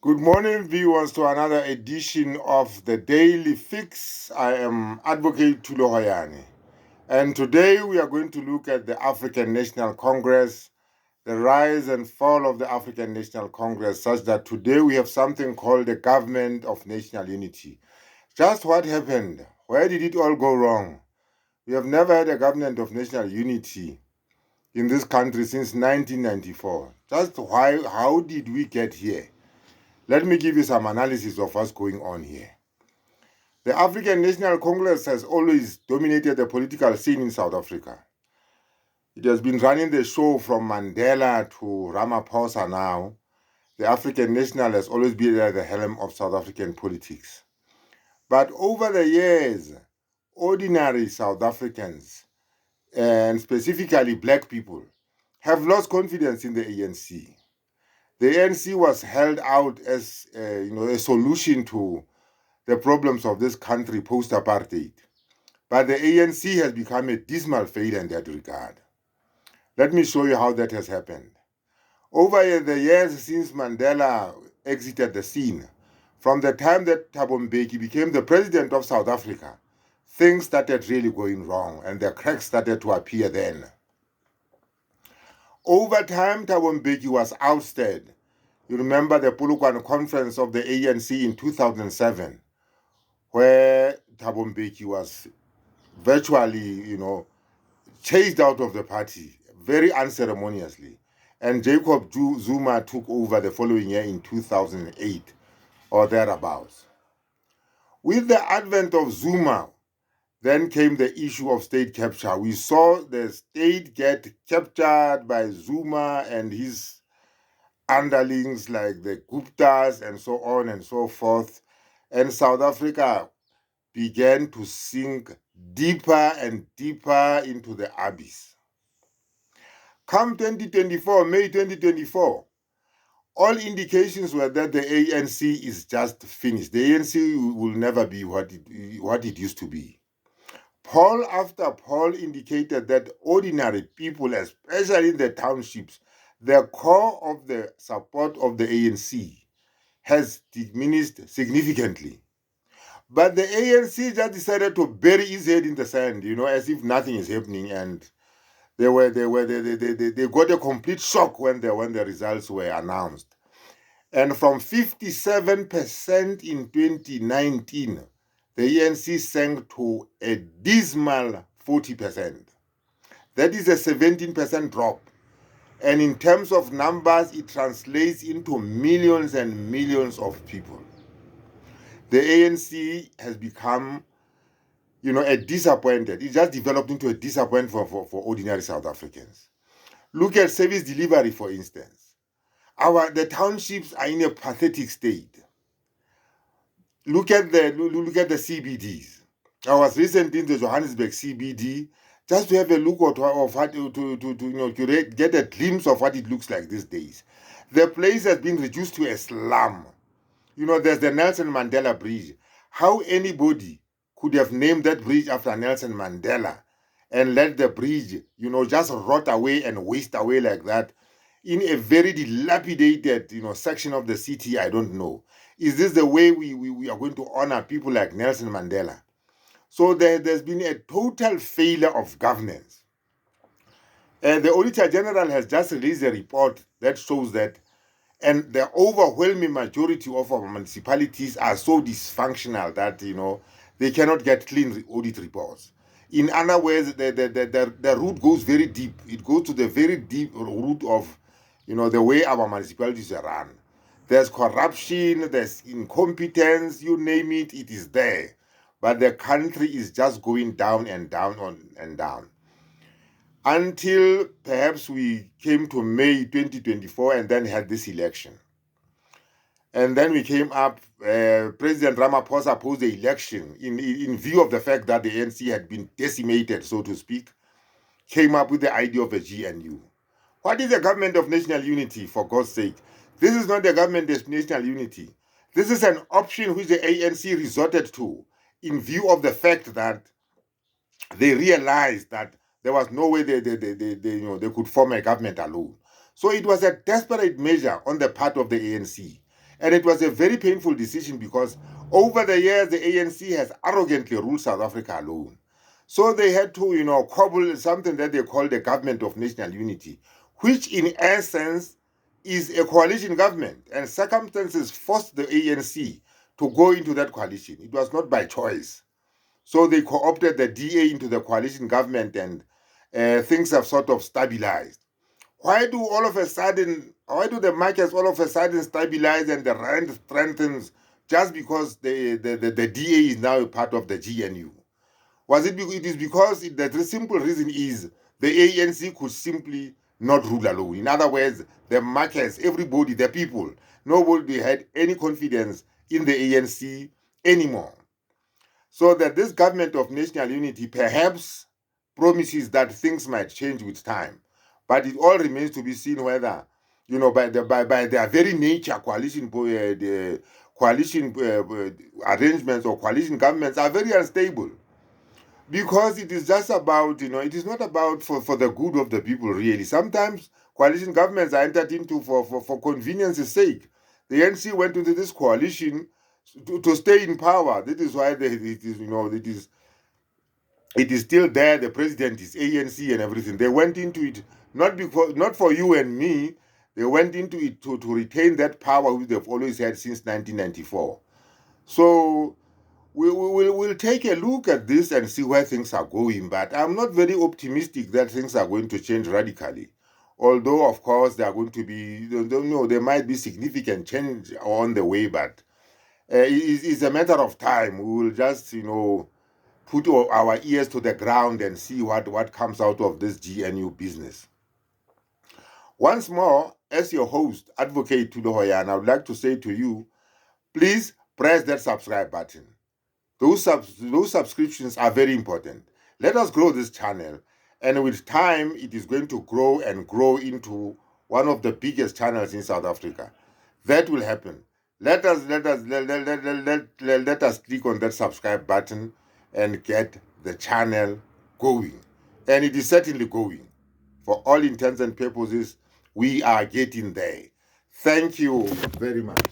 Good morning, viewers, to another edition of the Daily Fix. I am Advocate Tulo Hoyane, and today we are going to look at the African National Congress, the rise and fall of the African National Congress, such that today we have something called the Government of National Unity. Just what happened? Where did it all go wrong? We have never had a Government of National Unity in this country since 1994. Just why? How did we get here? Let me give you some analysis of what's going on here. The African National Congress has always dominated the political scene in South Africa. It has been running the show from Mandela to Ramaphosa now. The African National has always been at the helm of South African politics. But over the years, ordinary South Africans, and specifically black people, have lost confidence in the ANC. The ANC was held out as a solution to the problems of this country post-apartheid. But the ANC has become a dismal failure in that regard. Let me show you how that has happened. Over the years since Mandela exited the scene, from the time that Thabo Mbeki became the president of South Africa, things started really going wrong and the cracks started to appear then. Over time, Thabo Mbeki was ousted. You remember the Polokwane conference of the ANC in 2007, where Thabo Mbeki was virtually, chased out of the party very unceremoniously. And Jacob Zuma took over the following year in 2008 or thereabouts. With the advent of Zuma, then came the issue of state capture. We saw the state get captured by Zuma and his underlings like the Guptas and so on and so forth. And South Africa began to sink deeper and deeper into the abyss. Come 2024, May 2024, all indications were that the ANC is just finished. The ANC will never be what it used to be. Poll after poll indicated that ordinary people, especially in the townships, the core of the support of the ANC has diminished significantly. But the ANC just decided to bury his head in the sand, as if nothing is happening. And they got a complete shock when the results were announced. And from 57% in 2019, the ANC sank to a dismal 40%. That is a 17% drop. And in terms of numbers, it translates into millions and millions of people. The ANC has become, a disappointed. It just developed into a disappointment for ordinary South Africans. Look at service delivery, for instance. The townships are in a pathetic state. Look at the CBDs. I was recently in the Johannesburg CBD just to have a look at what to get a glimpse of what it looks like these days. The place has been reduced to a slum. There's the Nelson Mandela Bridge. How anybody could have named that bridge after Nelson Mandela and let the bridge, just rot away and waste away like that in a very dilapidated, section of the city, I don't know. Is this the way we are going to honor people like Nelson Mandela? So there's been a total failure of governance. The Auditor General has just released a report that shows that, and the overwhelming majority of our municipalities are so dysfunctional that, they cannot get clean audit reports. In other words, the root goes very deep. It goes to the very deep root of, the way our municipalities are run. There's corruption, there's incompetence, you name it, it is there. But the country is just going down and down and down. Until perhaps we came to May 2024 and then had this election. And then we came up, President Ramaphosa posed the election in view of the fact that the ANC had been decimated, so to speak, came up with the idea of a GNU. What is the government of national unity, for God's sake? This is not the government of national unity. This is an option which the ANC resorted to in view of the fact that they realized that there was no way they could form a government alone. So it was a desperate measure on the part of the ANC. And it was a very painful decision because over the years, the ANC has arrogantly ruled South Africa alone. So they had to, cobble something that they call the Government of National Unity, which in essence is a coalition government. And circumstances forced the ANC to go into that coalition. It was not by choice. So they co-opted the DA into the coalition government, and things have sort of stabilized. Why do the markets all of a sudden stabilize and the rand strengthens just because the DA is now a part of the GNU? It is because the simple reason is the ANC could simply not rule alone. In other words, the markets, everybody, the people, nobody had any confidence in the ANC anymore. So that this government of national unity perhaps promises that things might change with time. But it all remains to be seen whether, by their very nature, the coalition arrangements or coalition governments are very unstable. Because it is just about, it is not about for the good of the people, really. Sometimes coalition governments are entered into for convenience's sake. The NC went into this coalition to stay in power. That is why it is still there. The president is ANC and everything. They went into it not for you and me. They went into it to retain that power which they've always had since 1994. So we'll take a look at this and see where things are going. But I'm not very optimistic that things are going to change radically. Although, of course, there are going to be, there might be significant change on the way, but it's a matter of time. We will just, put our ears to the ground and see what comes out of this GNU business. Once more, as your host, Advocate Tulo Hoyan, I would like to say to you, please press that subscribe button. Those subscriptions are very important. Let us grow this channel, and with time, it is going to grow and grow into one of the biggest channels in South Africa. That will happen. Let us click on that subscribe button and get the channel going. And it is certainly going. For all intents and purposes, we are getting there. Thank you very much.